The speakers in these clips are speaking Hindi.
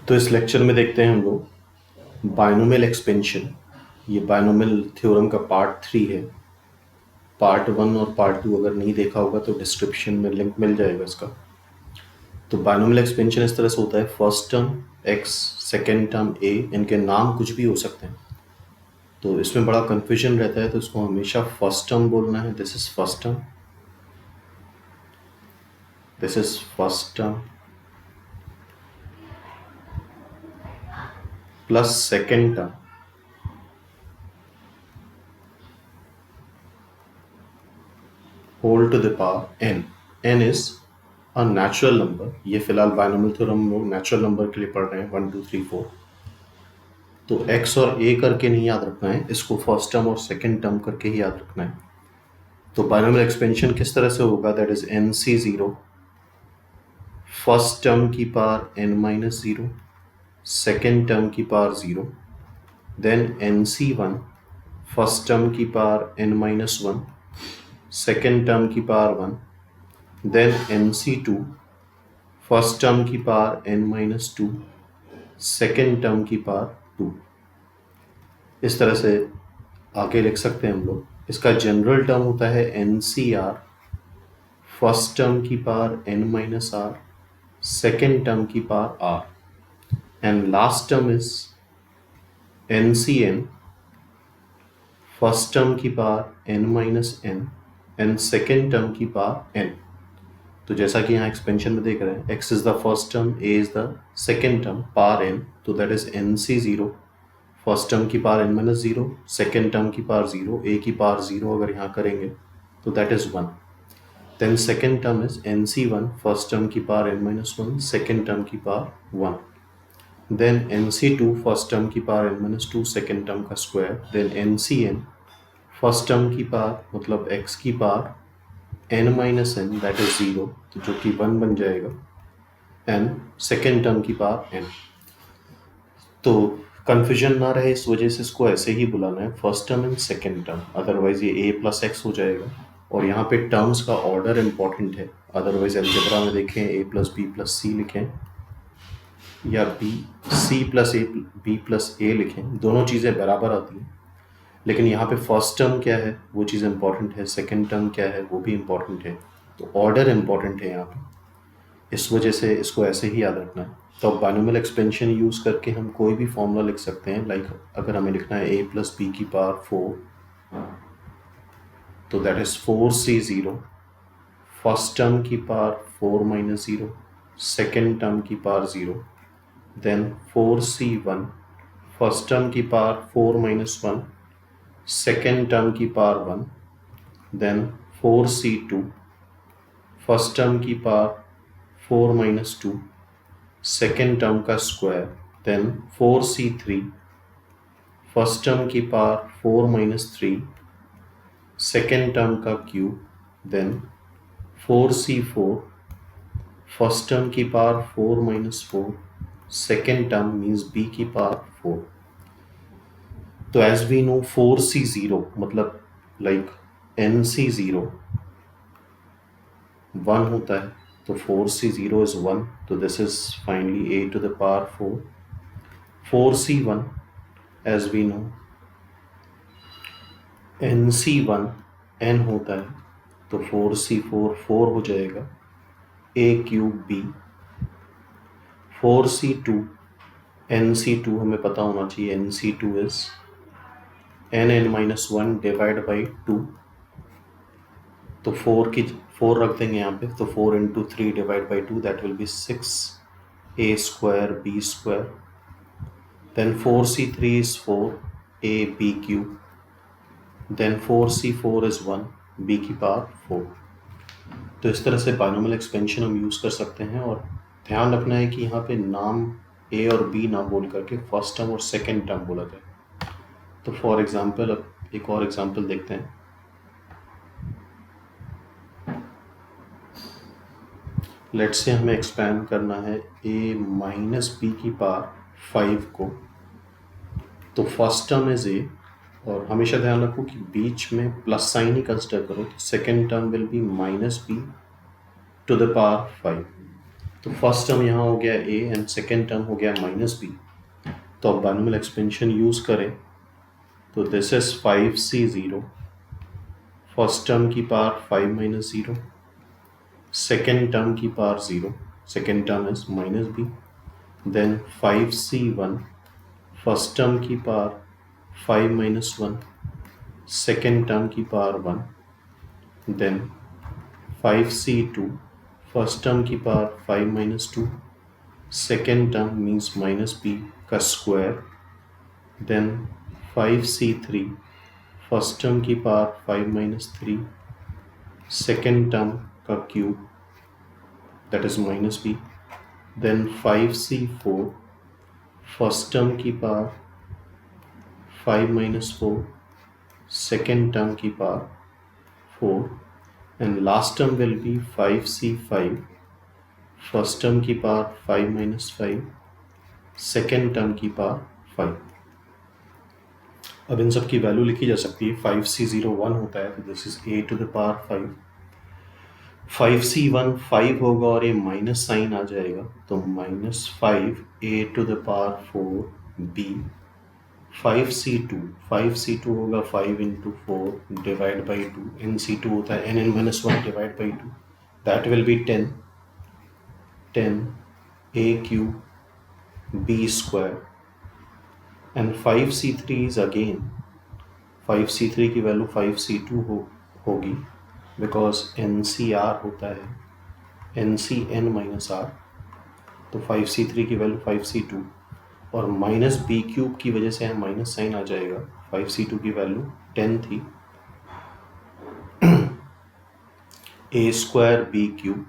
तो इस लेक्चर में देखते हैं हम लोग बायनोमियल एक्सपेंशन। ये बायनोमियल थ्योरम का पार्ट 3 है। पार्ट 1 और पार्ट 2 अगर नहीं देखा होगा तो डिस्क्रिप्शन में लिंक मिल जाएगा इसका। तो बायनोमियल एक्सपेंशन इस तरह से होता है, first term x, second term a, इनके नाम कुछ भी हो सकते हैं। तो इसमें बड़ा कन्फ्यूजन रहता है, तो इसको हमेशा फर्स्ट टर्म बोलना है। This is first term, this is first term plus second term whole to the power n। n is a natural number. ये फिलहाल बायनोमियल थ्योरम हम लोग नेचुरल नंबर के लिए पढ़ रहे हैं, 1 2 3 4। तो x और a करके नहीं याद रखना है, इसको फर्स्ट टर्म और सेकेंड टर्म करके ही याद रखना है। तो बायनोमियल एक्सपेंशन किस तरह से होगा, that is nc0 first term की power n minus 0, second term की power 0, then nc1 first term की power n minus 1, second term की power 1, then nc2 first term की power n minus 2, second term की पावर 2। इस तरह से आगे लिख सकते हैं हम लोग। इसका जनरल टर्म होता है NCR फर्स्ट टर्म की power n minus r, second term की power r, and last term is NCN first term की power n minus n and second term की पावर n। तो जैसा कि यहाँ एक्सपेंशन में देख रहे हैं, x is the first term, a is the second term, power n, तो that is NC0 first term की power n minus 0, second term की पावर 0, a की पावर 0 अगर यहाँ करेंगे तो that is 1। Then second term is NC1 first term की power n minus 1, second term की power 1। Then NC2 first term की power n minus 2, second term का square. Then NCN first term की पावर मतलब x की power n minus n, that is 0, तो जो कि 1 बन जाएगा, एंड सेकेंड टर्म की पावर n। तो कन्फ्यूजन ना रहे इस वजह से इसको ऐसे ही बुलाना है, first term and second term, otherwise ये a प्लस एक्स हो जाएगा। और यहाँ पे टर्म्स का ऑर्डर इम्पॉर्टेंट है, अदरवाइज अलजेब्रा में देखें a plus b plus c लिखें या b c plus a b plus a लिखें, दोनों चीज़ें बराबर आती हैं। लेकिन यहाँ पे फर्स्ट टर्म क्या है वो चीज़ इम्पॉर्टेंट है, सेकेंड टर्म क्या है वो भी इम्पॉर्टेंट है, तो ऑर्डर इम्पॉर्टेंट है यहाँ पे। इस वजह से इसको ऐसे ही याद रखना है। तो अब बायनोमियल एक्सपेंशन यूज़ करके हम कोई भी फॉर्मूला लिख सकते हैं। लाइक अगर हमें लिखना है a प्लस बी की पावर 4, तो that is 4c0 first term की पावर 4 माइनस 0, सेकेंड टर्म की power 0, then 4c1 first term की पावर 4 माइनस 1, सेकेंड टर्म की power 1, then 4c2 first term की पावर 4 माइनस 2, सेकेंड टर्म का square, then 4c3 first term की पावर 4 माइनस 3, सेकेंड टर्म का cube, then 4c4 first term की power 4 minus 4, second term means b की पावर 4। तो एज वी नो 4c0 मतलब लाइक nc0 1 होता है, तो 4c0 is 1, तो this is finally a to the power 4। 4c1 as we know nc1 n होता है, तो 4c4 4 हो जाएगा, a cube b। 4c2 nc2 हमें पता होना चाहिए, nc2 is n minus 1 divide by 2, तो 4 रख देंगे यहाँ पे, तो 4 इंटू 3 divide by 2, that will be 6 a square b square. Then 4c3 is 4 a b cube, then 4c4 is 1 b की पावर 4। तो इस तरह से बायनोमियल एक्सपेंशन हम यूज़ कर सकते हैं। और ध्यान रखना है कि यहाँ पे नाम a और b ना बोल करके फर्स्ट टर्म और सेकेंड टर्म बोला जाए। तो फॉर एग्जांपल अब एक और एग्जांपल देखते हैं। लेट्स से हमें एक्सपैंड करना है a माइनस बी की पावर 5 को, तो फर्स्ट टर्म इज a, और हमेशा ध्यान रखो कि बीच में प्लस साइन ही कंसिडर करो, तो second term will be minus B to the power 5। तो फर्स्ट टर्म यहाँ हो गया a एंड सेकेंड टर्म हो गया माइनस b। तो अब बाइनोमियल एक्सपेंशन यूज़ करें तो this is 5c0, first term की पावर 5 माइनस 0, सेकेंड टर्म की power 0, second term is minus b, then 5c1, first term की पावर 5 माइनस 1, सेकेंड टर्म की power 1, then 5c2, first term की power 5 minus 2, second term means minus b का square, then 5c3, first term की पावर 5 माइनस 3, सेकेंड टर्म का cube that is minus b, then 5c4, first term की पावर 5 माइनस 4, सेकेंड टर्म की power 4, and last term will be 5c5, first term की पावर 5 माइनस 5, सेकेंड टर्म की पावर 5। अब इन सब की वैल्यू लिखी जा सकती है। 5c0 1 होता है तो this is a to the power 5, 5c1 5 होगा और ये माइनस साइन आ जाएगा तो minus 5 a to the power 4 b, 5c2 होगा 5 इंटू 4 डिवाइड बाई 2, nc2 होता है n minus 1 divide by 2, that will B 10 a cube b square, and 5c3 is again 5c3 की वैल्यू 5c2 होगी बिकॉज NCR होता है NCn माइनस r, तो 5c3 की वैल्यू 5c2 और माइनस b क्यूब की वजह से यहाँ माइनस साइन आ जाएगा। 5c2 की वैल्यू 10 थी, a square b cube,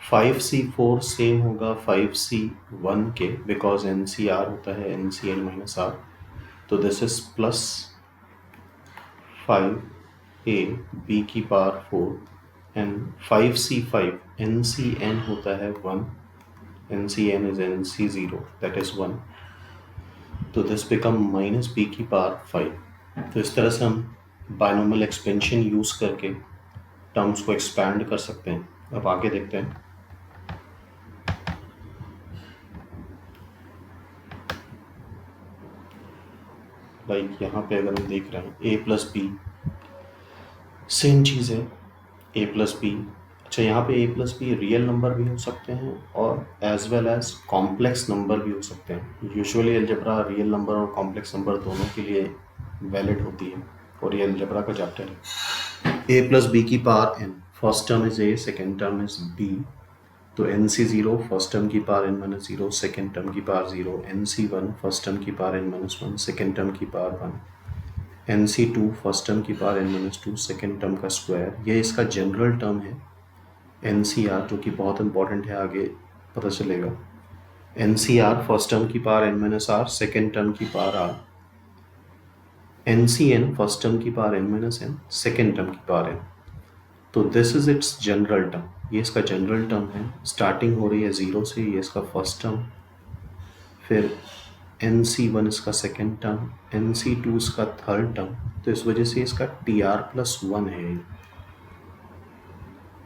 5c4 same होगा 5c1 के बिकॉज NCR होता है NCn माइनस r, तो this is plus 5a b की पावर 4 एंड 5c5 NCn होता है 1, NCn is NC0 that is 1, तो दिस बिकम माइनस b की पावर 5। तो इस तरह से हम बाइनोमियल एक्सपेंशन यूज़ करके टर्म्स को एक्सपैंड कर सकते हैं। अब आगे देखते हैं। लाइक यहाँ पे अगर हम देख रहे हैं a प्लस बी सेम चीज़ है, a प्लस बी। अच्छा, यहाँ पे a plus B real number भी हो सकते हैं और as well as complex number भी हो सकते हैं। यूजुअली अलजेब्रा रियल नंबर और कॉम्प्लेक्स नंबर दोनों के लिए वैलिड होती है और ये अलजेब्रा का चैप्टर है। a प्लस बी की power n, first term is a, second term is b, तो NC0 फर्स्ट टर्म की power n minus 0, second term की पावर 0, NC1 फर्स्ट टर्म की power n minus 1, second term की पावर 1, NC2 फर्स्ट टर्म की power n minus 2, second term का स्क्वायर। ये इसका जनरल टर्म है NCR, जो कि बहुत इंपॉर्टेंट है, आगे पता चलेगा। NCR फर्स्ट टर्म की power n minus r, second term की power r, NCn first term की power n minus n, second term की पावर n, तो this is its general term. ये इसका जनरल टर्म है, स्टार्टिंग हो रही है 0 से, ये इसका फर्स्ट टर्म, फिर NC1 इसका सेकेंड टर्म, NC2 इसका थर्ड टर्म, तो इस वजह से इसका TR प्लस 1 है।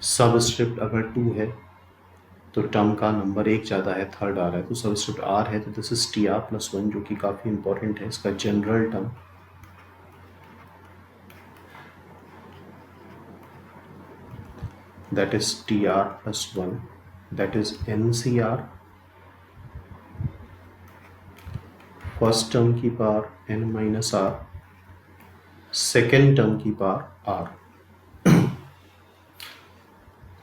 सबस्क्रिप्ट अगर 2 है तो टर्म का नंबर 1 ज़्यादा है, थर्ड आ रहा है, तो सबस्क्रिप्ट R है तो दिस इज TR प्लस 1, जो कि काफ़ी इंपॉर्टेंट है। इसका general term that is TR plus 1, that is NCR first term की power n minus r, second term की पावर r।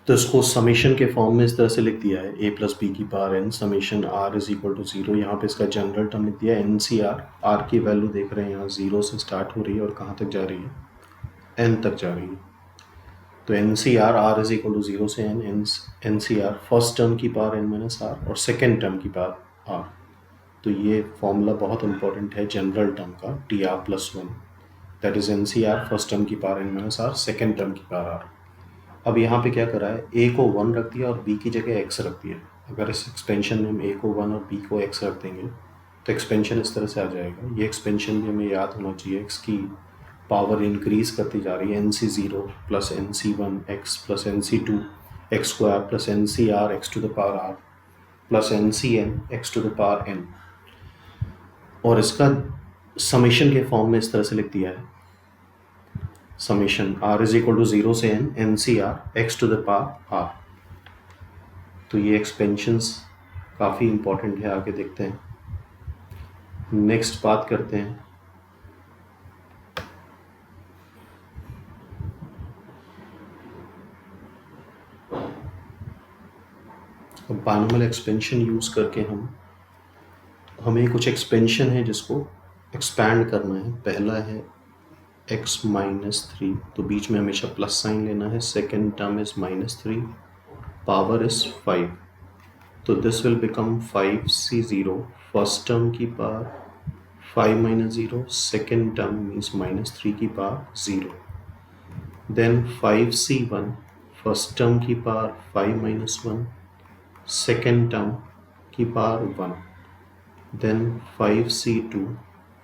तो इसको समेशन के फॉर्म में इस तरह से लिख दिया है, a प्लस बी की power n summation r is equal to 0। यहाँ पे इसका जनरल टर्म लिख दिया है NCR, r की वैल्यू देख रहे हैं यहाँ 0 से स्टार्ट हो रही है और कहाँ तक जा रही है, n तक जा रही है। तो NCR r is equal to 0 से n, NCR फर्स्ट टर्म की पावर n माइनस r और सेकेंड टर्म की पावर r। तो ये फॉर्मूला बहुत इंपॉर्टेंट है जनरल टर्म का, TR plus 1, that is NCR first term की power n minus r, second term की पावर r। अब यहाँ पे क्या करा है, a को 1 रख दिया और b की जगह x रख दिया। अगर इस एक्सपेंशन में हम a को 1 और b को x रख देंगे तो एक्सपेंशन इस तरह से आ जाएगा। ये एक्सपेंशन भी हमें याद होना चाहिए, x की पावर इंक्रीज करती जा रही है, NC0 plus NC1 x plus NC2 x square plus NCR x to the power r। Plus N C N X to the power N, और इसका समेशन के फॉर्म में इस तरह से लिख दिया है, summation R is equal to 0 से N C R X to the power R. तो ये एक्सपेंशंस काफ़ी इंपॉर्टेंट है, आगे देखते हैं। नेक्स्ट बात करते हैं बाइनोमियल एक्सपेंशन यूज़ करके हमें कुछ एक्सपेंशन है जिसको एक्सपैंड करना है। पहला है x माइनस 3, तो बीच में हमेशा प्लस साइन लेना है। Second term is -3, power is 5, तो this will become 5c0, first term की power 5 minus 0, second term means -3 की power 0, then 5c1, first term की पावर 5 माइनस 1, सेकेंड टर्म की power 1, then 5c2,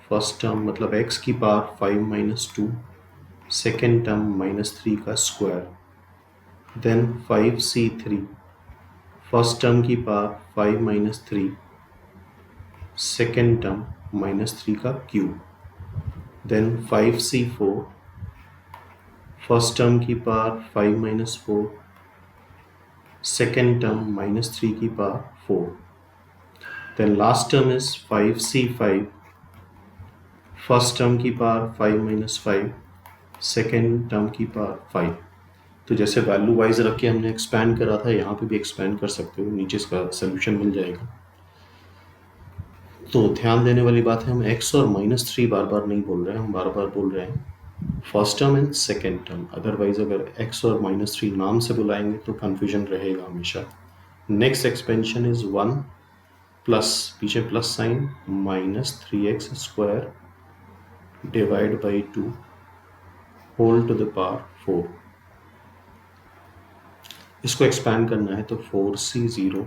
first term मतलब x की पावर 5 माइनस 2, सेकेंड टर्म -3 का square, then 5c3, first term की पावर 5 माइनस 3, सेकेंड टर्म -3 का cube, then 5c4, first term की पावर 5 माइनस 4, सेकेंड टर्म -3 की power 4, then last term is 5c5, first term की पावर 5 माइनस 5, सेकेंड टर्म की पावर 5। तो जैसे वैल्यू वाइज रख के हमने एक्सपैंड करा था, यहाँ पे भी एक्सपैंड कर सकते हो, नीचे इसका सोल्यूशन मिल जाएगा। तो ध्यान देने वाली बात है, हम x और -3 बार बार नहीं बोल रहे हैं, हम बार बार बोल रहे हैं first term and second term. Otherwise अगर x और -3 नाम से बुलाएंगे तो कन्फ्यूजन रहेगा हमेशा। नेक्स्ट एक्सपेंशन इज 1 प्लस, पीछे plus sign, -3x square divide by 2 whole to the power 4। इसको एक्सपैंड करना है तो 4c0,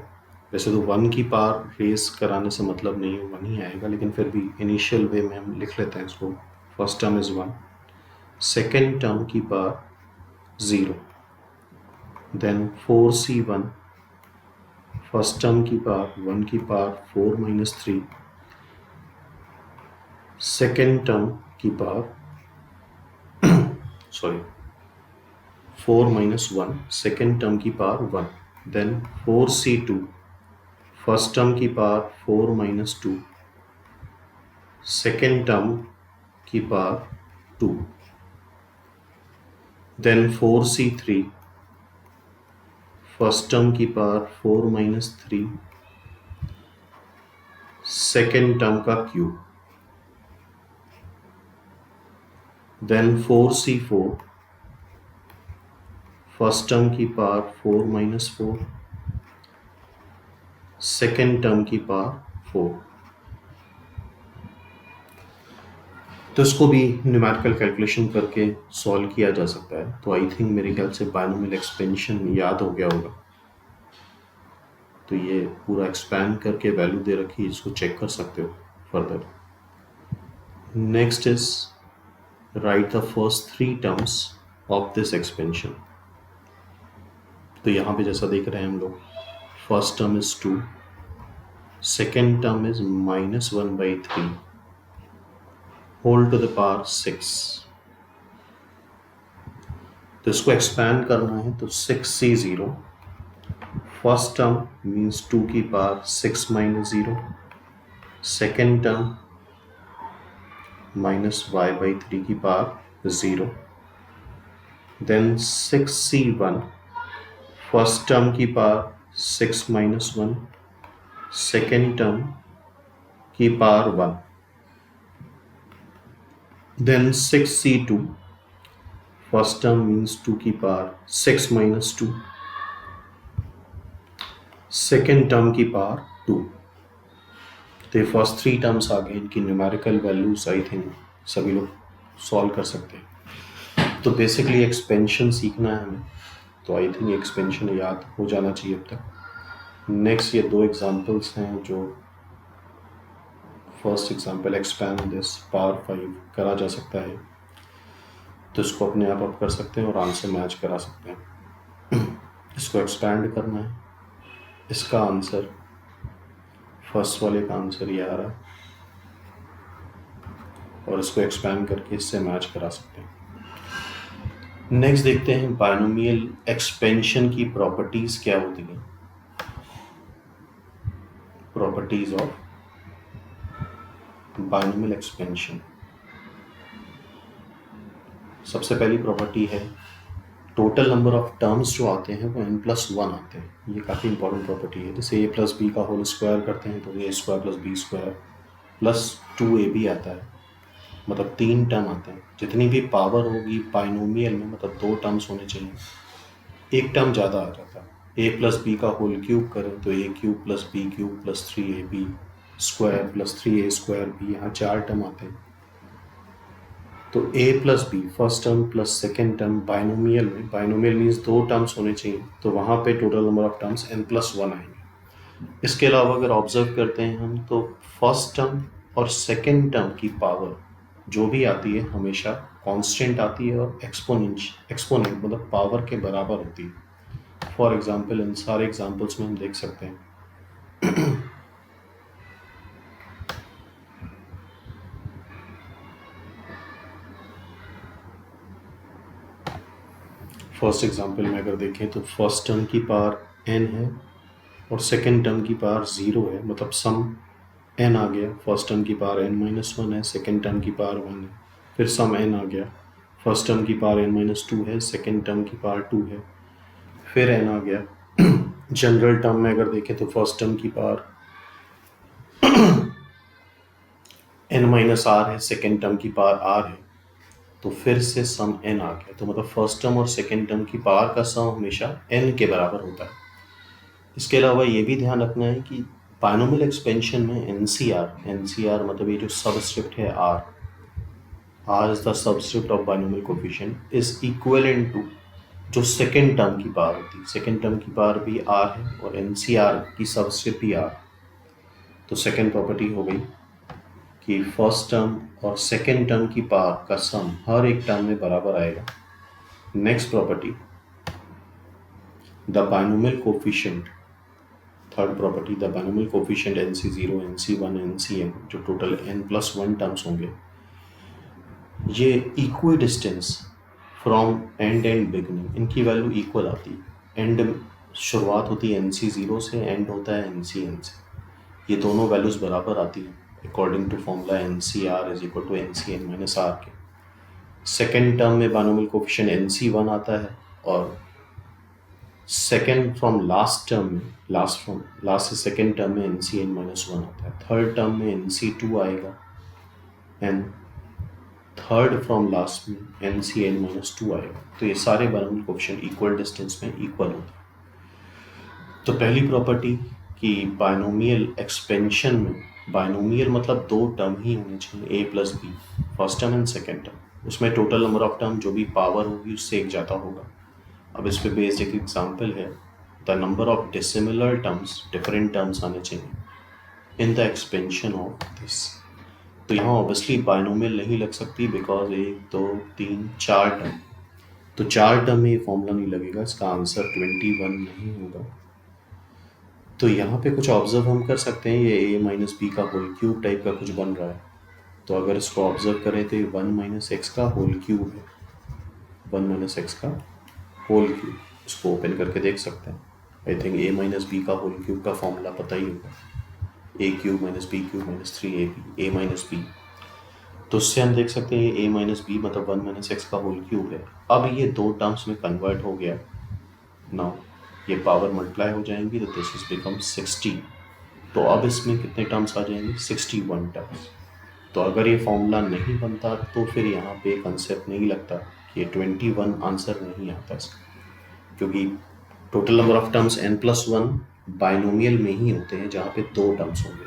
वैसे तो 1 की पावर रेस कराने से मतलब नहीं है, 1 ही आएगा, लेकिन फिर भी इनिशियल वे में हम लिख लेते हैं इसको। First term is 1, second term की power 0, then 4c1, first term की पावर 1 की पावर 4 माइनस 3, सेकेंड टर्म की पावर 4 माइनस 1, सेकेंड टर्म की power 1, then 4c2, first term की पावर 4 माइनस 2, सेकेंड टर्म की power 2, then 4c3, first term की पावर 4 माइनस 3, सेकेंड टर्म का cube, then 4c4, first term की पावर 4 माइनस 4, सेकेंड टर्म की पावर 4। तो इसको भी न्यूमेरिकल कैलकुलेशन करके सॉल्व किया जा सकता है। तो आई थिंक मेरे ख्याल से बाइनोमियल एक्सपेंशन याद हो गया होगा। तो ये पूरा एक्सपैंड करके वैल्यू दे रखी है, इसको चेक कर सकते हो further. Next is write the first 3 terms of this expansion. तो यहाँ पे जैसा देख रहे हैं हम लोग, first term is 2, second term is -1/3 whole to the power 6। तो इसको एक्सपैंड करना है तो 6c0, फर्स्ट टर्म मीन्स 2 की power 6 minus 0, second term -y/3 की power 0, then 6c1, first term की पावर 6 माइनस 1, सेकेंड टर्म की power 1, then 6c2, first term means 2 की पावर 6 माइनस 2, सेकेंड टर्म की पावर 2। तो फर्स्ट 3 टर्म्स आ गए, इनकी न्यूमेरिकल वैल्यूज आई थिंक सभी लोग सॉल्व कर सकते हैं। तो बेसिकली एक्सपेंशन सीखना है हमें, तो आई थिंक एक्सपेंशन याद हो जाना चाहिए अब तक। नेक्स्ट ये 2 एग्जांपल्स हैं, जो first example expand this power 5 करा जा सकता है, तो इसको अपने आप कर सकते हैं और आंसर मैच करा सकते हैं। इसको एक्सपैंड करना है, इसका आंसर फर्स्ट वाले का आंसर ये आ रहा है और इसको एक्सपैंड करके इससे मैच करा सकते हैं। नेक्स्ट देखते हैं बाइनोमियल एक्सपेंशन की प्रॉपर्टीज क्या होती हैं। Properties of binomial expansion. सबसे पहली प्रॉपर्टी है टोटल नंबर ऑफ टर्म्स जो आते हैं वो n+1 आते हैं। ये काफ़ी इंपॉर्टेंट प्रॉपर्टी है। जैसे a + b का होल स्क्वायर करते हैं तो a² + b² + 2ab आता है, मतलब 3 टर्म आते हैं। जितनी भी पावर होगी बाइनोमियल में, मतलब 2 टर्म्स होने चाहिए, एक टर्म ज़्यादा आ जाता है। a + b का होल क्यूब करें तो a³ + b³ + 3ab² + 3a²b, यहाँ 4 टर्म आते हैं। तो a + b first term plus second term binomial में, बाइनोमियल मीन्स 2 टर्म्स होने चाहिए, तो वहाँ पे total number of terms n+1 आएंगे। इसके अलावा अगर ऑब्जर्व करते हैं हम तो फर्स्ट टर्म और सेकेंड टर्म की पावर जो भी आती है हमेशा कांस्टेंट आती है और एक्सपोनेंट मतलब पावर के बराबर होती है। फॉर एग्जांपल इन सारे एग्जांपल्स में हम देख सकते हैं। फर्स्ट एग्जांपल में अगर देखें तो फर्स्ट टर्म की पावर n है और सेकेंड टर्म की पावर 0 है, मतलब सम n आ गया। फर्स्ट टर्म की पावर n-1 है, सेकेंड टर्म की पावर 1 है, फिर सम n आ गया। फर्स्ट टर्म की पावर n-2 है, सेकेंड टर्म की पावर 2 है, फिर n आ गया। जनरल टर्म में अगर देखें तो फर्स्ट टर्म की पावर n-r है, सेकेंड टर्म की पावर r है, तो फिर से सम n आ गया। तो मतलब फर्स्ट टर्म और सेकेंड टर्म की पावर का सम हमेशा n के बराबर होता है। इसके अलावा ये भी ध्यान रखना है कि बाइनोमियल एक्सपेंशन में NCR मतलब ये जो सबस्क्रिप्ट है r is the subscript of binomial coefficient is equivalent to जो सेकेंड टर्म की पावर होती है। सेकेंड टर्म की पावर भी r है और NCR की सबस्क्रिप्ट भी r। तो सेकेंड प्रॉपर्टी हो गई कि फर्स्ट टर्म और सेकेंड टर्म की पावर का सम हर एक टर्म में बराबर आएगा। Next property the binomial coefficient. Third property the binomial coefficient NC0, NC1, NCn जो टोटल n+1 टर्म्स होंगे, ये equi distance from and beginning, इनकी वैल्यू इक्वल आती है। एंड शुरुआत होती है NC0 से, एंड होता है NCn से। ये दोनों वैल्यूज़ बराबर आती हैं according to formula NCR = NCn - r के। सेकेंड टर्म में बाइनोमियल कोफिशिएंट NC1 आता है और सेकेंड फ्रॉम लास्ट टर्म में, लास्ट से सेकेंड टर्म में NCn - 1 आता है। थर्ड टर्म में NC2 आएगा एंड थर्ड फ्रॉम लास्ट में NCn - 2 आएगा। तो ये सारे बाइनोमियल कोफिशिएंट इक्वल डिस्टेंस में इक्वल होते हैं। तो पहली प्रॉपर्टी कि बाइनोमियल एक्सपेंशन में, बाइनोमियल मतलब 2 टर्म ही होने चाहिए a + b, first term and second term. उसमें टोटल नंबर ऑफ टर्म जो भी पावर होगी उससे एक ज़्यादा होगा। अब इस पे बेस्ड एक एग्जांपल है, the number of dissimilar terms, different terms आने चाहिए इन द एक्सपेंशन ऑफ दिस। तो यहाँ ऑब्वियसली बाइनोमियल नहीं लग सकती बिकॉज 1 2 3 4 टर्म, तो 4 टर्म में ये फॉर्मूला नहीं लगेगा। इसका आंसर 21 नहीं होगा। तो यहाँ पे कुछ ऑब्जर्व हम कर सकते हैं, ये a - b का होल क्यूब टाइप का कुछ बन रहा है। तो अगर इसको ऑब्जर्व करें तो ये 1 - x का होल क्यूब है, 1 - x का होल क्यूब। इसको ओपन करके देख सकते हैं। आई थिंक a - b का होल क्यूब का फॉर्मूला पता ही होगा, a³ - b³ - 3ab, a - b। तो उससे हम देख सकते हैं a - b मतलब 1 - x का होल क्यूब है। अब ये 2 टर्म्स में कन्वर्ट हो गया। नाउ ये पावर मल्टीप्लाई हो जाएंगी तो दिस इज बिकम 60। तो अब इसमें कितने टर्म्स आ जाएंगे? 61 टर्म्स। तो अगर ये फॉर्मूला नहीं बनता तो फिर यहाँ पे कंसेप्ट नहीं लगता कि ये 21 आंसर नहीं आता इसका, क्योंकि total number of terms n+1 binomial में ही होते हैं जहाँ पे 2 टर्म्स होंगे।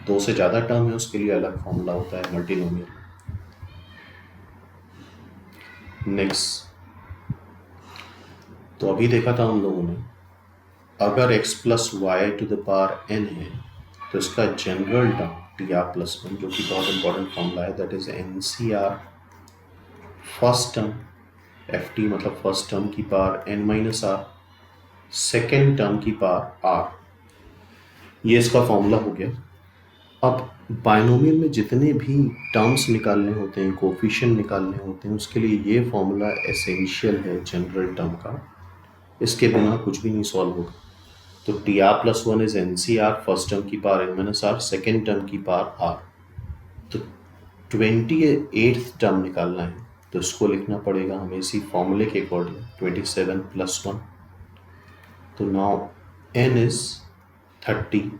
2 से ज़्यादा टर्म है उसके लिए अलग फॉर्मूला होता है मल्टीनोमियल। नेक्स्ट, तो अभी देखा था हम लोगों ने, अगर x + y⁴ n है तो इसका जनरल टर्म tr+1 जो कि बहुत इंपॉर्टेंट फॉर्मूला है, that is NCR first term ft मतलब फर्स्ट टर्म की power n - r, second term की पावर r। ये इसका फॉर्मूला हो गया। अब बायनोमियल में जितने भी टर्म्स निकालने होते हैं, कोफिशिएंट निकालने होते हैं, उसके लिए ये फॉर्मूला एसेंशियल है जनरल टर्म का। इसके बिना कुछ भी नहीं सॉल्व होगा। तो T R plus one is N C R first term की power N minus R, second term की पावर आर। तो 28th टर्म निकालना है तो इसको लिखना पड़ेगा हमें इसी फॉर्मूले के अकॉर्डिंग 27 प्लस 1। तो नाउ n इज 30।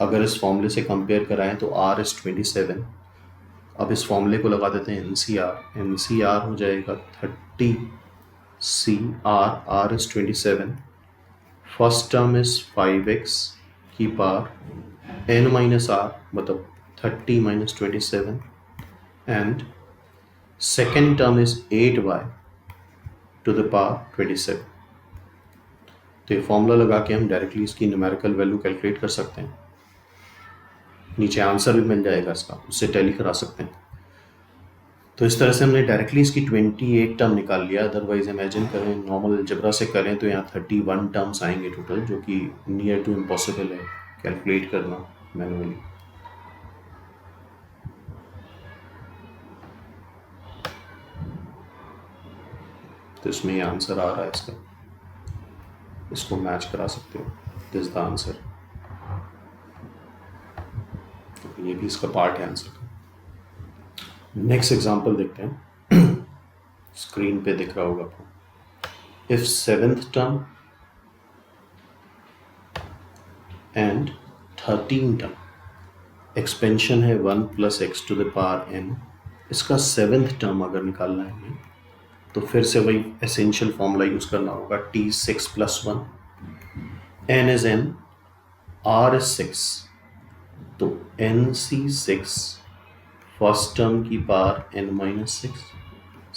अगर इस फॉर्मूले से कंपेयर कराएं तो r इज 27। अब इस फॉर्मूले को लगा देते हैं एन सी आर हो जाएगा 30 C R is 27। First term is 5x की पावर n माइनस आर, मतलब 30 minus 27, and second term is 8y to the power 27। तो ये फॉर्मूला लगा के हम डायरेक्टली इसकी न्यूमेरिकल वैल्यू कैलकुलेट कर सकते हैं। नीचे आंसर भी मिल जाएगा इसका, उससे टैली करा सकते हैं। तो इस तरह से हमने डायरेक्टली इसकी 28 टर्म निकाल लिया। अदरवाइज इमेजिन करें, नॉर्मल अलजेब्रा से करें तो यहाँ 31 टर्म्स आएंगे टोटल, जो कि नियर टू इम्पॉसिबल है कैलकुलेट करना मैनुअली। तो इसमें ये आंसर आ रहा है इसका, इसको मैच करा सकते हो, दिस द आंसर। तो ये भी इसका पार्ट है आंसर का। नेक्स्ट एग्जांपल देखते हैं। स्क्रीन पे दिख रहा होगा आपको। If seventh term and 13 term, expansion है 1 plus X to the power n, इसका सेवेंथ टर्म अगर निकालना है हमें तो फिर से वही एसेंशियल फॉर्मूला यूज करना होगा, t6 plus 1, n is n, r is 6। तो nc6 फर्स्ट टर्म की power n minus 6,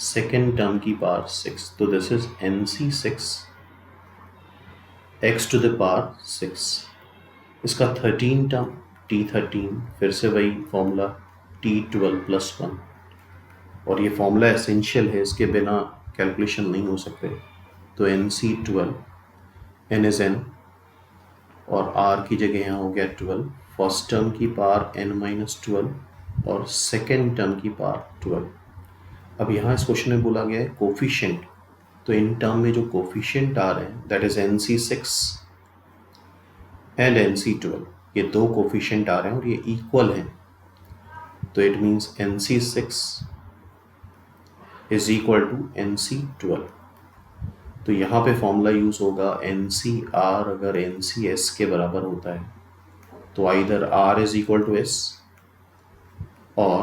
second term की पावर 6। तो this is nc6 x to the power 6। इसका 13 टर्म t13, फिर से वही फॉर्मूला t12 प्लस 1। और ये फॉर्मूला एसेंशियल है, इसके बिना कैलकुलेशन नहीं हो सकते। तो nc12, n इज n और r की जगह यहाँ हो गया 12, फर्स्ट टर्म की पावर n माइनस 12 और सेकेंड टर्म की पावर 12। अब यहाँ इस क्वेश्चन में बोला गया है कोफिशिएंट, तो इन टर्म में जो कोफिशिएंट आ रहे हैं that is nc6 and nc12, ये दो कोफिशिएंट आ रहे हैं और ये इक्वल हैं। तो it means nc6 is equal to nc12। तो यहाँ पे फॉर्मूला यूज होगा ncr अगर ncs के बराबर होता है तो either r is equal to s और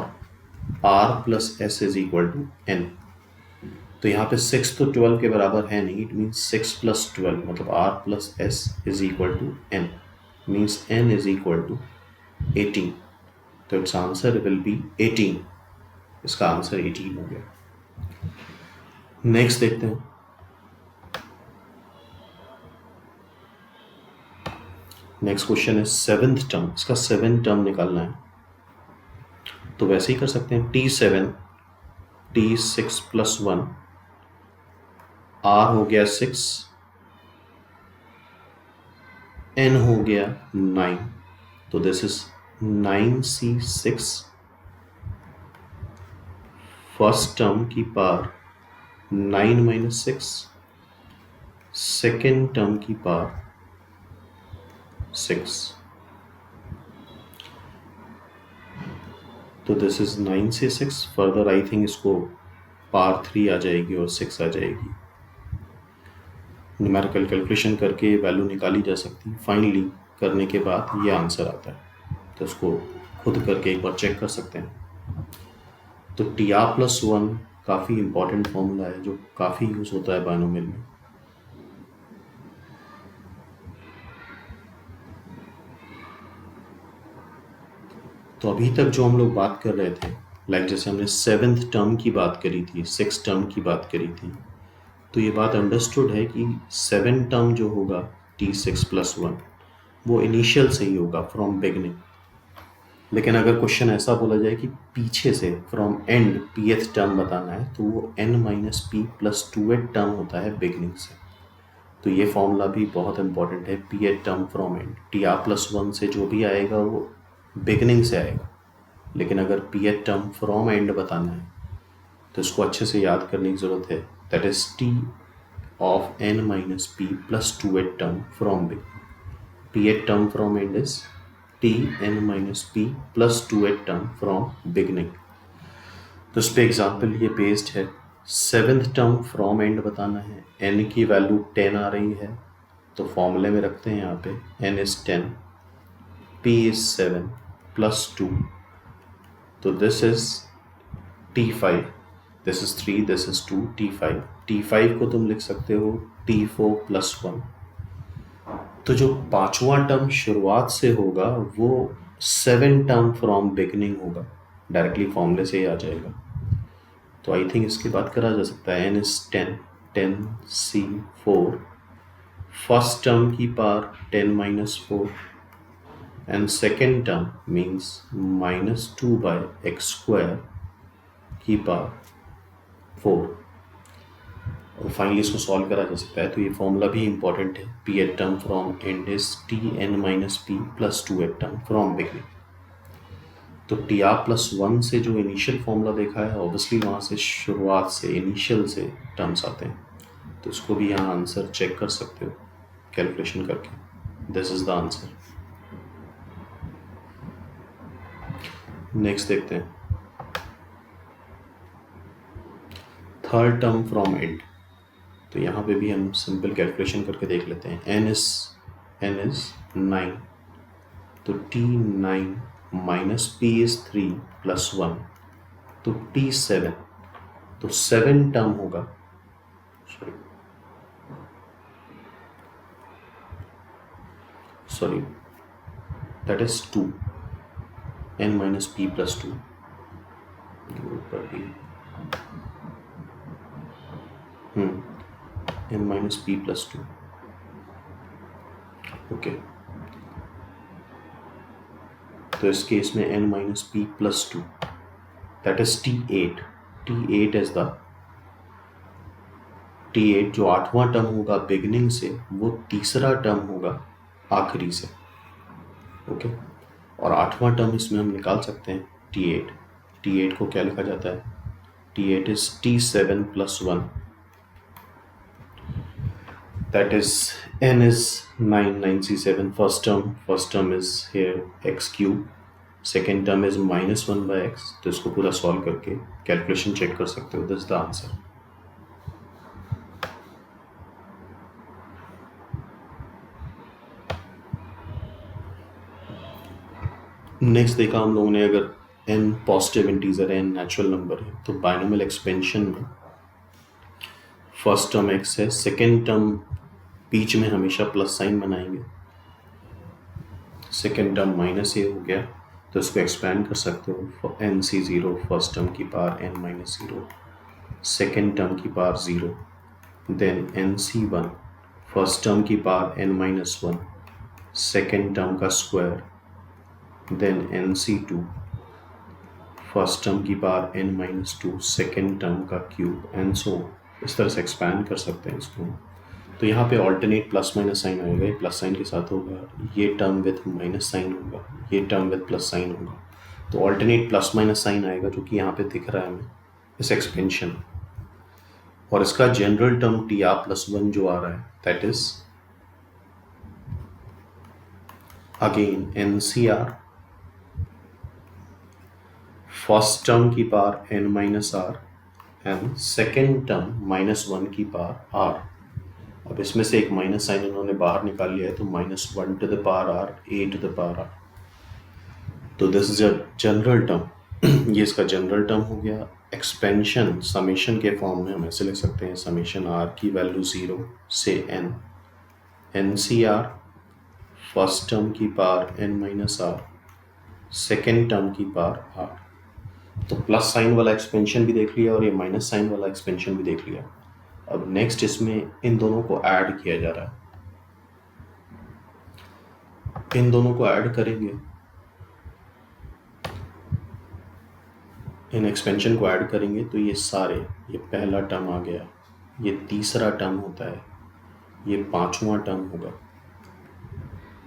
r plus s is equal to n। तो यहाँ पे 6 तो 12 के बराबर है नहीं, इट मीन्स 6 प्लस 12, मतलब r plus s is equal to n, means n is equal to 18। तो इट्स आंसर विल बी 18। इसका आंसर 18 हो गया। नेक्स्ट देखते हैं। नेक्स्ट क्वेश्चन है सेवेंथ टर्म, इसका सेवेंथ टर्म निकालना है। तो वैसे ही कर सकते हैं, t7 t6 प्लस 1, r हो गया 6, n हो गया 9। तो this is 9c6 first term की पावर 9 माइनस 6, सेकेंड टर्म की पावर 6। तो this is 9c6, further I think इसको पावर 3 आ जाएगी और 6 आ जाएगी। न्यूमेरिकल कैलकुलेशन करके वैल्यू निकाली जा सकती है। फाइनली करने के बाद ये आंसर आता है, तो उसको खुद करके एक बार चेक कर सकते हैं। तो टी आर प्लस 1 काफ़ी इंपॉर्टेंट फॉर्मूला है जो काफ़ी यूज़ होता है बायनोमियल में। तो अभी तक जो हम लोग बात कर रहे थे, लाइक जैसे हमने सेवेंथ टर्म की बात करी थी, सिक्स टर्म की बात करी थी, तो ये बात अंडरस्टूड है कि सेवन टर्म जो होगा t6 प्लस 1 वो इनिशियल से ही होगा, फ्रॉम बिगनिंग। लेकिन अगर क्वेश्चन ऐसा बोला जाए कि पीछे से फ्रॉम एंड pth टर्म बताना है तो वो n minus P plus 2th term होता है बिगनिंग से। तो ये फॉर्मूला भी बहुत इंपॉर्टेंट है, P at term from end. T R plus one से जो भी आएगा वो बिगनिंग से आएगा, लेकिन अगर P at term from end बताना है तो इसको अच्छे से याद करने की ज़रूरत है। That is T of N minus P plus two at term from big. P at term from end is T N minus P plus two at term from beginning. तो इस पर एग्जाम्पल ये बेस्ड है। सेवेंथ टर्म फ्रॉम एंड बताना है, एन की वैल्यू 10 आ रही है तो फॉर्मूले में रखते हैं यहाँ पे N is 10, P is 7 plus 2, तो this is T5, this is 3, this is 2, T5। T5 को तुम लिख सकते हो T4 प्लस 1। तो जो पांचवा टर्म शुरुआत से होगा वो 7 टर्म फ्रॉम बिगनिंग होगा, डायरेक्टली फॉर्मूले से ही आ जाएगा। तो आई थिंक इसकी बात करा जा सकता है। N is 10, 10C4, first term की power 10 minus 4 and second term means minus 2 by x square की पावर 4। और फाइनली इसको सॉल्व करा जा सकता है। तो ये फॉर्मूला भी इंपॉर्टेंट है, P at term from end is T N minus P plus two at term from beginning. तो टी आर प्लस वन से जो इनिशियल फॉर्मूला देखा है, ऑब्वियसली वहाँ से शुरुआत से इनिशियल से टर्म्स आते हैं, तो इसको भी यहाँ आंसर चेक कर सकते हो कैलकुलेशन करके। This is the answer. Next देखते हैं थर्ड टर्म फ्रॉम एंड। तो यहाँ पे भी हम सिंपल कैलकुलेशन करके देख लेते हैं। एन इज 9, तो T9 minus P is 3 plus 1, तो T7, तो 7 टर्म होगा, sorry that is 2, n minus P plus 2, n minus P plus 2। Okay, तो इस केस में n minus P plus 2 that is T8। T8 is the T8 जो आठवां टर्म होगा बिगनिंग से, वो तीसरा टर्म होगा आखिरी से। ओके, और आठवां टर्म इसमें हम निकाल सकते हैं T8। T8 को क्या लिखा जाता है? T8 is T7 plus 1, that is n is 9, 9C7, first term is here x cube, second term is minus 1 by x। तो इसको पूरा सॉल्व करके कैलकुलेशन चेक कर सकते हो। This the answer. नेक्स्ट देखा हम लोगों ने, अगर n पॉजिटिव इंटीजर है, n नेचुरल नंबर है, तो बाइनोमियल एक्सपेंशन में फर्स्ट टर्म x है, सेकेंड टर्म बीच में हमेशा प्लस साइन बनाएंगे, सेकेंड टर्म माइनस ए हो गया, तो इसको एक्सपैंड कर सकते हो। NC0 फर्स्ट टर्म की power n minus 0, second term की power 0, then NC1 first term की power n minus 1, second term का square, then NC2 first term की power n minus 2, second term का क्यूब, एंड सो इस तरह से एक्सपैंड कर सकते हैं इसको। तो यहाँ पे ऑल्टरनेट प्लस माइनस साइन आएगा, ये प्लस साइन के साथ होगा, ये टर्म विथ माइनस साइन होगा, ये टर्म विथ प्लस साइन होगा। तो ऑल्टरनेट प्लस माइनस साइन आएगा, जो कि यहाँ पे दिख रहा है हमें इस एक्सपेंशन। और इसका general term T R plus 1 जो आ रहा है, that is again NCR first term की power n minus R and second term minus 1 की पावर r। अब इसमें से एक माइनस साइन इन्होंने बाहर निकाल लिया है, तो -1 to the power r, a to the power r। तो this is a general term. ये इसका जनरल टर्म हो गया। एक्सपेंशन समेशन के फॉर्म में हम ऐसे लिख सकते हैं, समेशन r की वैल्यू 0 से n, NCR फर्स्ट टर्म की power n minus r, second term की पावर r। तो प्लस साइन वाला एक्सपेंशन भी देख लिया और ये माइनस साइन वाला एक्सपेंशन भी देख लिया। अब नेक्स्ट इसमें इन दोनों को ऐड किया जा रहा है। इन दोनों को ऐड करेंगे, इन एक्सपेंशन को ऐड करेंगे, तो ये सारे, ये पहला टर्म आ गया, ये तीसरा टर्म होता है, ये 5वां टर्म होगा।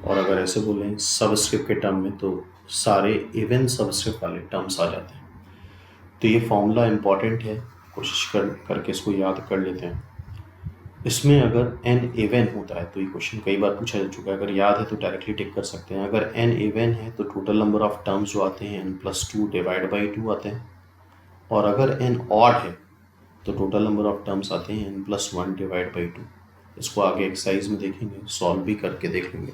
और अगर ऐसे बोलें सबस्क्रिप्ट के टर्म में तो सारे इवन सबस्क्रिप्ट वाले टर्म्स आ जाते हैं। तो ये फॉर्मूला इम्पॉर्टेंट है, कोशिश करके इसको याद कर लेते हैं। इसमें अगर n इवन होता है, तो ये क्वेश्चन कई बार पूछा जा चुका है, अगर याद है तो डायरेक्टली टिक कर सकते हैं। अगर n इवन है तो टोटल नंबर ऑफ टर्म्स जो आते हैं n+2 डिवाइड बाई 2 आते हैं। और अगर n ऑड है तो टोटल नंबर ऑफ टर्म्स आते हैं n+1 डिवाइड बाई 2। इसको आगे एक्सरसाइज में देखेंगे, सॉल्व भी करके देख लेंगे।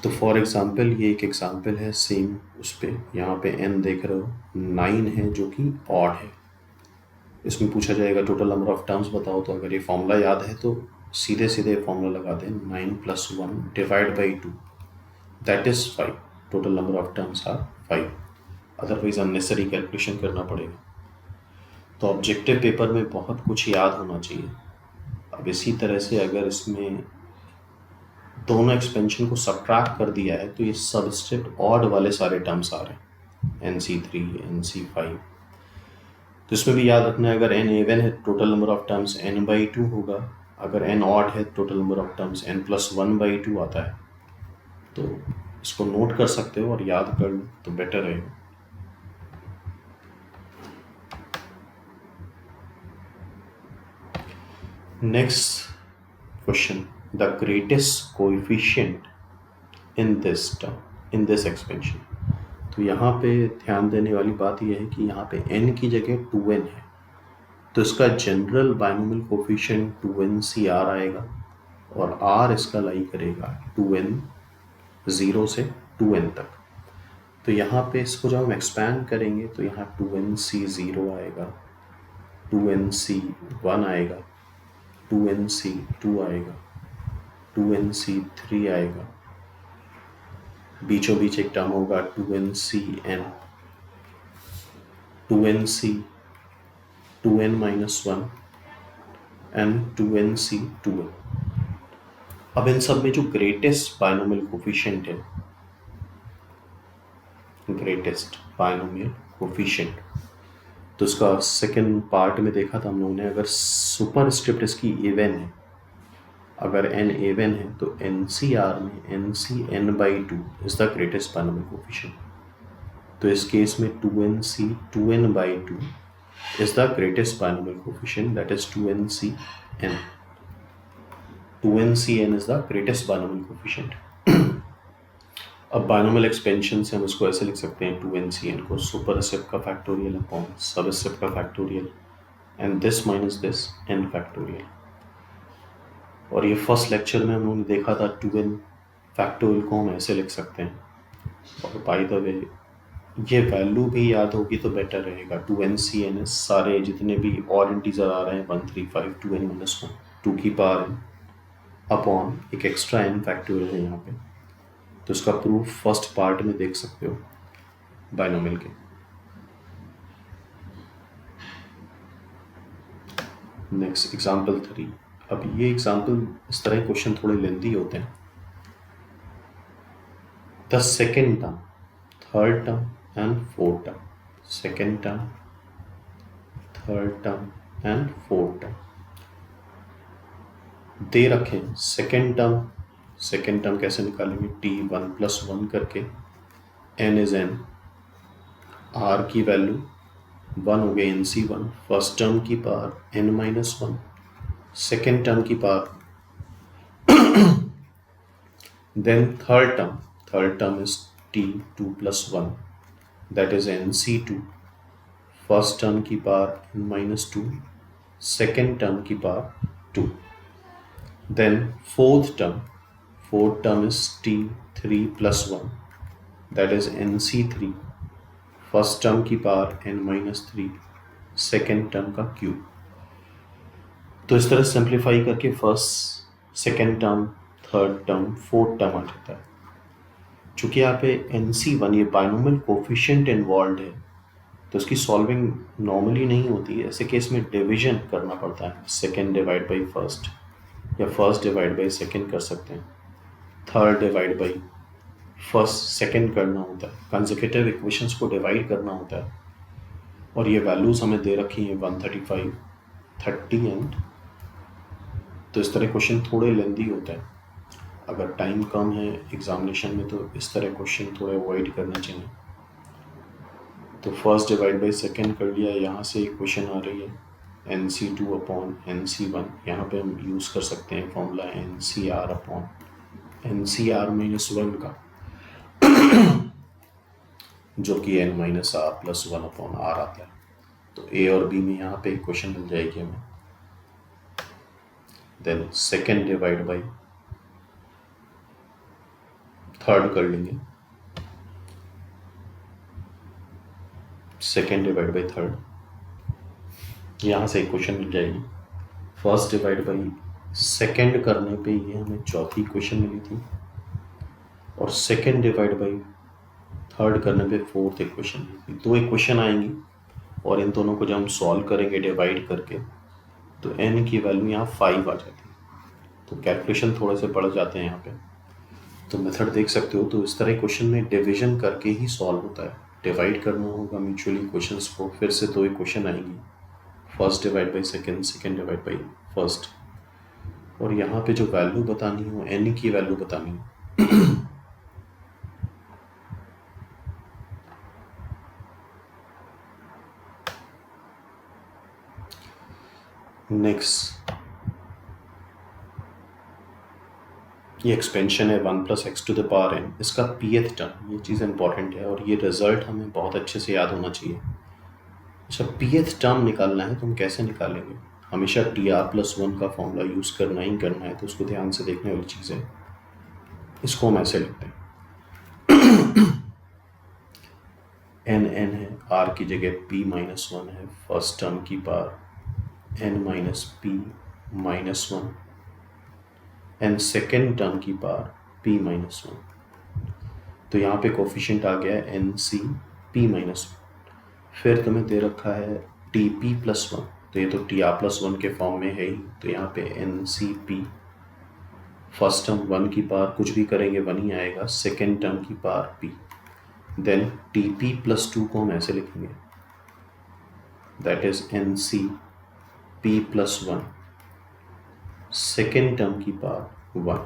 तो फॉर एग्जांपल ये एक एग्जांपल है सेम उस पर, यहाँ पे n देख रहे हो 9 है जो कि ऑड है। इसमें पूछा जाएगा टोटल नंबर ऑफ टर्म्स बताओ, तो अगर ये फॉर्मूला याद है तो सीधे सीधे फॉर्मूला लगा दें 9+1 divide by 2 that is 5। Total number of terms are 5, otherwise unnecessary calculation करना पड़ेगा। तो ऑब्जेक्टिव पेपर में बहुत कुछ याद होना चाहिए। अब इसी तरह से अगर इसमें दोनों एक्सपेंशन को सब्ट्रैक्ट कर दिया है तो ये सबस्क्रिप्ट ऑड वाले सारे टर्म्स आ रहे हैं, NC3 NC5। तो इसमें भी याद रखना है, अगर n इवन है total number of terms n/2 होगा, अगर n ऑड है total number of terms n+1/2 आता है। तो इसको नोट कर सकते हो और याद कर लो तो बेटर रहेगा। Next question, the greatest coefficient in this expansion. तो यहाँ पे ध्यान देने वाली बात यह है कि यहाँ पे n की जगह 2n है, तो इसका जनरल बाइनोमियल कोफिशिएंट 2nCr आएगा और r इसका लाई करेगा 2n 0 से 2n तक। तो यहाँ पे इसको जब हम एक्सपैंड करेंगे तो यहाँ 2nC0 आएगा, 2nC1 आएगा, 2nC2 आएगा, 2nC3 आएगा, बीचों बीच एक टर्म होगा 2nCn, 2nC 2n-1 and 2nC2n। अब इन सब में जो ग्रेटेस्ट बाइनोमियल कोफिशिएंट है, ग्रेटेस्ट बाइनोमियल कोफिशिएंट, तो इसका सेकंड पार्ट में देखा था हम लोगों ने, अगर सुपरस्क्रिप्ट इसकी इवन है, अगर n इवन है तो NCR में NCn/2 is the greatest binomial coefficient. तो इस केस में 2nC 2n/2 is the greatest binomial coefficient, that is 2nCn. 2nCn is the greatest binomial coefficient. अब बाइनोमियल एक्सपेंशन से हम इसको ऐसे लिख सकते हैं 2nCn को सुपरस्क्रिप्ट का फैक्टोरियल अपॉन सबस्क्रिप्ट का factorial and this minus this n factorial. और ये फर्स्ट लेक्चर में हम लोगों ने देखा था 2n फैक्टोरियल को हम ऐसे लिख सकते हैं। और बाय द वे ये वैल्यू भी याद होगी तो बेटर रहेगा। 2nCn सारे जितने भी और इंटीजर आ रहे हैं 1 3 5 2n-1 2 की पावर n अपॉन एक एक्स्ट्रा n फैक्टोरियल है यहाँ पे। तो इसका प्रूफ फर्स्ट पार्ट में देख सकते हो बाइनोमियल के। Next example 3। अब ये एग्जाम्पल इस तरह क्वेश्चन थोड़े लेंदी होते हैं। The second term, third term and fourth term, second term, third term and fourth term दे रखे। सेकेंड टर्म कैसे निकालेंगे, t1+1 करके, n इज n, r की वैल्यू 1 हो गई NC1, फर्स्ट टर्म की पावर n-1, सेकेंड टर्म की power then third term is t2+1 that is NC2, first term की पावर n-2, सेकेंड टर्म की power 2। Then fourth term is t3+1 that is NC3, first term की पावर n-3, सेकेंड टर्म का क्यूब। तो इस तरह सिंप्लीफाई करके first second term third term fourth term आ जाता है। चूँकि यहाँ पे NC1 ये बाइनोमियल कोफिशिएंट इन्वॉल्व है तो इसकी सॉल्विंग नॉर्मली नहीं होती है। ऐसे केस में डिवीजन करना पड़ता है, सेकेंड डिवाइड बाई फर्स्ट या फर्स्ट डिवाइड बाई सेकेंड कर सकते हैं, third divide by first second करना होता है, कंसेक्यूटिव इक्वेशंस को डिवाइड करना होता है। और ये वैल्यूज़ हमें दे रखी हैं 135, 30 एंड तो इस तरह क्वेश्चन थोड़े लेंदी होते हैं। अगर टाइम कम है एग्जामिनेशन में तो इस तरह क्वेश्चन थोड़े अवॉइड करने चाहिए। तो फर्स्ट डिवाइड बाई सेकेंड कर लिया। यहाँ से एक क्वेश्चन आ रही है NC2 अपॉन NC1। यहाँ पे हम यूज़ कर सकते हैं फॉर्मूला NCR अपॉन NCR-1 का, जो कि N-R+1 अपॉन R आता है। तो A और B में यहाँ पे एक क्वेश्चन मिल जाएगी हमें। Then second divide by third कर लेंगे। सेकेंड डिवाइड बाई थर्ड, यहाँ से एक क्वेश्चन मिल जाएगी। फर्स्ट डिवाइड बाई सेकेंड करने पे ये हमें चौथी क्वेश्चन मिली थी, और सेकेंड डिवाइड बाई थर्ड करने पे फोर्थ इक्वेशन मिली थी। दो इक्वेशन आएंगी और इन दोनों को जब हम सॉल्व करेंगे डिवाइड करके तो n की वैल्यू यहाँ 5 आ जाती है। तो कैलकुलेशन थोड़े से बढ़ जाते हैं यहाँ पे। तो मेथड देख सकते हो। तो इस तरह क्वेश्चन में डिवीजन करके ही सॉल्व होता है। डिवाइड करना होगा म्यूचुअली क्वेश्चंस को, फिर से दो इक्वेशन आएंगी, first divide by second, second divide by first, और यहाँ पे जो वैल्यू बतानी हो n की वैल्यू बतानी हो। नेक्स्ट ये एक्सपेंशन है 1 + x⁴n, इसका pth टर्म, ये चीज़ इंपॉर्टेंट है और ये रिजल्ट हमें बहुत अच्छे से याद होना चाहिए। अच्छा, pth टर्म निकालना है तो हम कैसे निकालेंगे? हमेशा TR+1 का फॉर्मूला यूज़ करना ही करना है, तो उसको ध्यान से देखने वाली चीज़ है। इसको हम ऐसे लिखते हैं n है, r की जगह p-1 है, फर्स्ट टर्म की power n - p-1 and second term की पावर p-1। तो यहाँ पे कोफिशिएंट आ गया है NC-p-1। फिर तुम्हें दे रखा है TP+1, तो ये तो TR+1 के फॉर्म में है ही, तो यहाँ पे NCP, फर्स्ट टर्म 1 की पावर कुछ भी करेंगे 1 ही आएगा, सेकेंड टर्म की पावर p, देन TP+2 को हम ऐसे लिखेंगे, that is NCP+1, second term की पावर 1।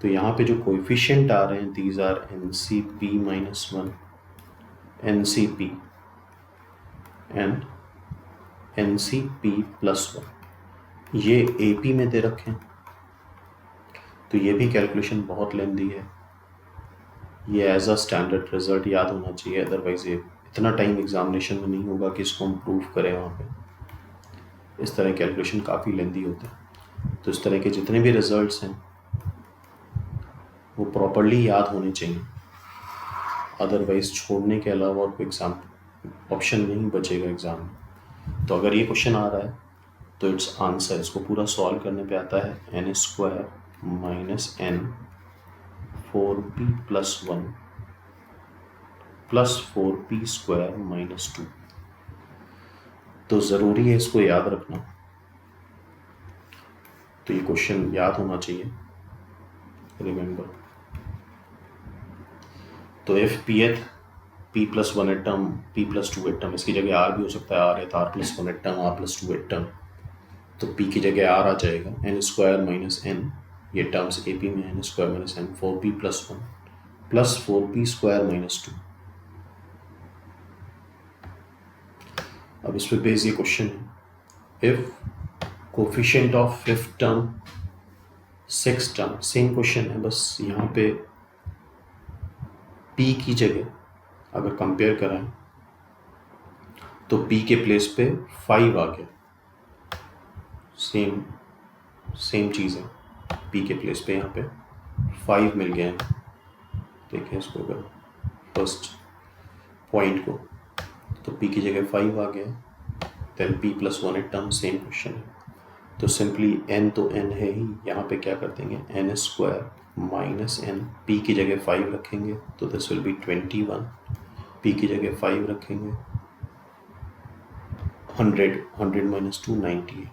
तो यहाँ पे जो कोएफिशिएंट आ रहे हैं these are NCP-1, NCP and NCP+1। ये AP में दे रखे हैं, तो ये भी कैलकुलेशन बहुत लेंदी है। ये एज अ स्टैंडर्ड रिजल्ट याद होना चाहिए, अदरवाइज ये इतना टाइम एग्जामिनेशन में नहीं होगा कि इसको हम प्रूव करें वहाँ पे। इस तरह कैलकुलेशन काफ़ी लेंदी होता है। तो इस तरह के जितने भी रिजल्ट्स हैं वो प्रॉपरली याद होने चाहिए, अदरवाइज छोड़ने के अलावा और कोई एग्जाम ऑप्शन नहीं बचेगा एग्ज़ाम में। तो अगर ये क्वेश्चन आ रहा है तो इट्स आंसर, इसको पूरा सॉल्व करने पे आता है n² - n 4p+1 + 4p² - 2। तो ज़रूरी है इसको याद रखना। तो ये क्वेश्चन याद होना चाहिए, रिमेंबर। तो if pth p+1 atom p+2 atom, इसकी जगह r भी हो सकता है, r है तो r+1 एटम r+2 एटम, तो p की जगह r आ जाएगा, n² - n, ये टर्म्स AP में n² - n 4p+1 + 4p² - 2। अब इस पे बेस ये क्वेश्चन है, if coefficient of fifth term six term, same question है, बस यहाँ पे p की जगह अगर कंपेयर कराएं तो p के प्लेस पे 5 आ गया। सेम चीज़ है, p के प्लेस पे यहाँ पे 5 मिल गया है। देखें इसको, अगर फर्स्ट पॉइंट को, तो p की जगह 5 आ गया, then p+1 term, same question है। तो सिंपली n तो n है ही, यहाँ पे क्या कर देंगे n² - n, p की जगह 5 रखेंगे तो दिस विल बी 21, p की जगह 5 रखेंगे 100 - 2 98।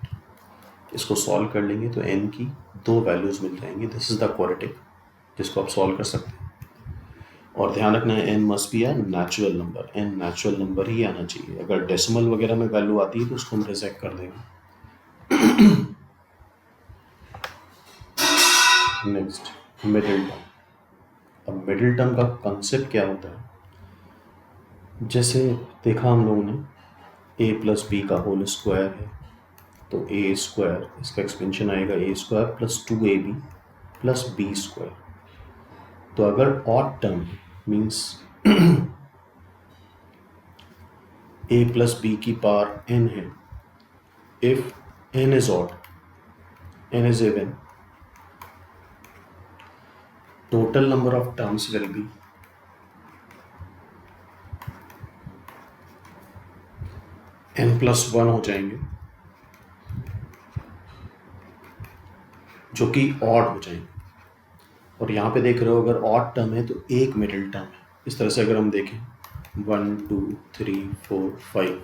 इसको सॉल्व कर लेंगे तो n की 2 वैल्यूज़ मिल जाएंगी। दिस इज़ द क्वाड्रेटिक जिसको आप सॉल्व कर सकते हैं। और ध्यान रखना है n must be a natural number, n natural number ही आना चाहिए। अगर डेसिमल वगैरह में वैल्यू आती है तो उसको हम रिजेक्ट कर देंगे। Next middle term. अब मिडिल टर्म का कंसेप्ट क्या होता है, जैसे देखा हम लोगों ने a प्लस बी का होल स्क्वायर है, तो ए स्क्वायर, इसका एक्सपेंशन आएगा a square plus 2ab plus b square. तो अगर odd term means a plus B की पावर n है, if n is odd, n is even, total number of terms will be n plus 1 हो जाएंगे, जो कि ऑड हो जाएंगे। और यहाँ पे देख रहे हो अगर ऑड टर्म है तो एक मिडिल टर्म है। इस तरह से अगर हम देखें 1 2 3 4 5,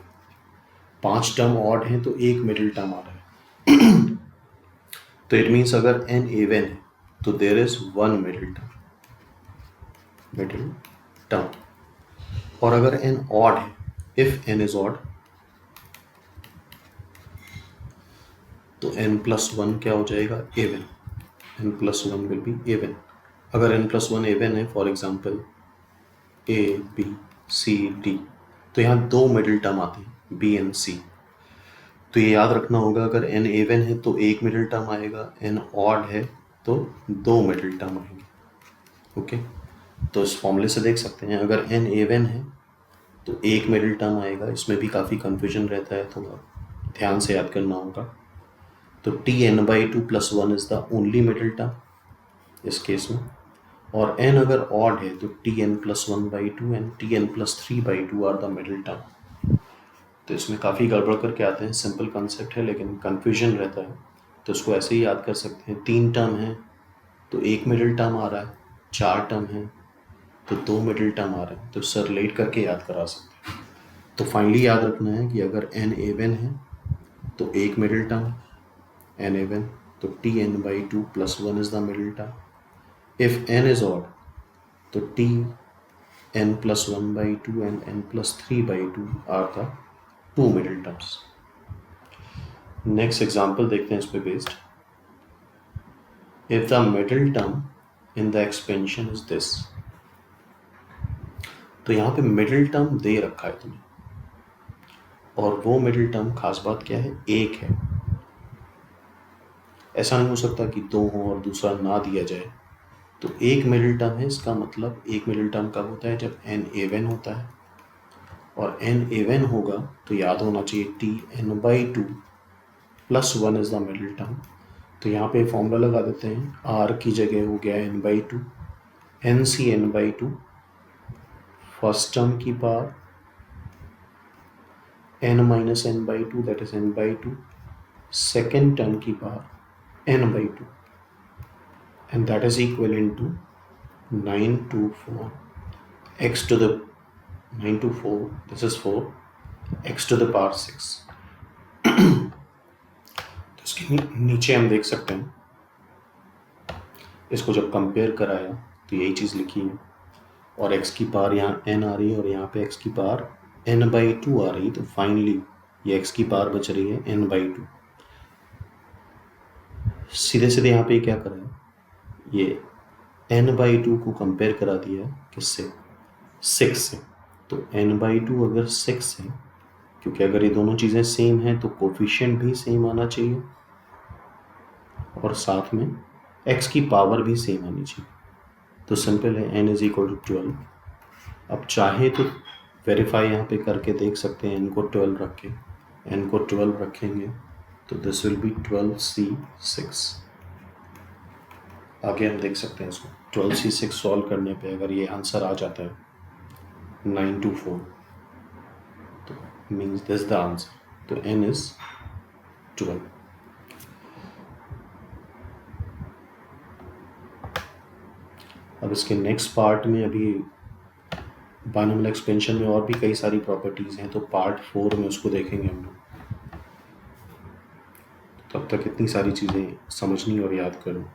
5 टर्म ऑड हैं तो एक मिडिल टर्म आ रहा है। तो इट मीन्स अगर n इवन है तो there is one middle term. और अगर n ऑड है, इफ n इज ऑड, तो n प्लस 1 क्या हो जाएगा, even. n plus 1 will be even. अगर n प्लस 1 इवन है, for example a b c d, तो यहाँ दो मिडिल टर्म आते हैं b एंड c। तो ये याद रखना होगा, अगर n इवन है तो एक मिडिल टर्म आएगा, n ऑड है तो दो मिडिल टर्म आएंगे। ओके, तो इस फॉर्मूले से देख सकते हैं अगर n इवन है तो एक मिडिल टर्म आएगा। इसमें भी काफ़ी कन्फ्यूजन रहता है, थोड़ा ध्यान से याद करना होगा। तो tn/2 plus 1 is the only middle term इस केस में। और n अगर ऑड है तो tn plus 1/2 and tn plus 3/2 are the middle term. तो इसमें काफ़ी गड़बड़ करके आते हैं, सिंपल कंसेप्ट है लेकिन कन्फ्यूजन रहता है, तो इसको ऐसे ही याद कर सकते हैं। 3 टर्म है तो एक मिडिल टर्म आ रहा है, 4 टर्म है तो दो मिडिल टर्म आ रहे हैं, तो इससे रिलेट करके याद करा सकते हैं। तो फाइनली याद रखना है कि अगर n इवन है तो एक मिडिल टर्म, n इवन तो tn/2 plus 1 is the middle term. If n is odd तो tn plus 1/2 and n plus 3/2 are the two middle terms. Next example देखते हैं इस पे based. If the middle term in the expansion is this, तो यहाँ पे मिडिल टर्म दे रखा है तुम्हें, और वो मिडिल टर्म खास बात क्या है, एक है। ऐसा नहीं हो सकता कि दो हो और दूसरा ना दिया जाए। तो एक मिडिल टर्म है, इसका मतलब एक मिडिल टर्म कब होता है, जब n इवन होता है। और n इवन होगा तो याद होना चाहिए tn/2 plus 1 is the middle term. तो यहाँ पे फॉर्मूला लगा देते हैं, r की जगह हो गया n/2, n/2 फर्स्ट टर्म की power n minus n/2 that is n/2, second term की power n/2, and that is equivalent to 9 to 4 x to the 9 to 4, this is 4 x to the power 6। तो इसके नीचे हम देख सकते हैं, इसको जब कंपेयर कराया तो यही चीज़ लिखी है, और x की पावर यहाँ n आ रही है और यहाँ पे x की पावर n/2 आ रही है। तो फाइनली ये x की पावर बच रही है n/2। सीधे सीधे यहाँ पे क्या करा है, ये n/2 को कंपेयर करा दिया किससे, 6 से। तो n/2 अगर 6 है, क्योंकि अगर ये दोनों चीज़ें सेम हैं तो कोफिशिएंट भी सेम आना चाहिए और साथ में x की पावर भी सेम आनी चाहिए। तो सिंपल है, n इज इक्वल टू 12। अब चाहे तो वेरीफाई यहाँ पे करके देख सकते हैं, n को 12 रख के, n को 12 रखेंगे तो दिस विल बी 12c6। आगे हम देख सकते हैं इसको 12c6 सॉल्व करने पे अगर ये आंसर आ जाता है 9 to 4, तो मीन्स दिस द आंसर। तो n इज 12। अब इसके नेक्स्ट पार्ट में, अभी बाइनोमियल एक्सपेंशन में और भी कई सारी प्रॉपर्टीज़ हैं, तो पार्ट 4 में उसको देखेंगे हम लोग। तब तक इतनी सारी चीज़ें समझनी और याद करो।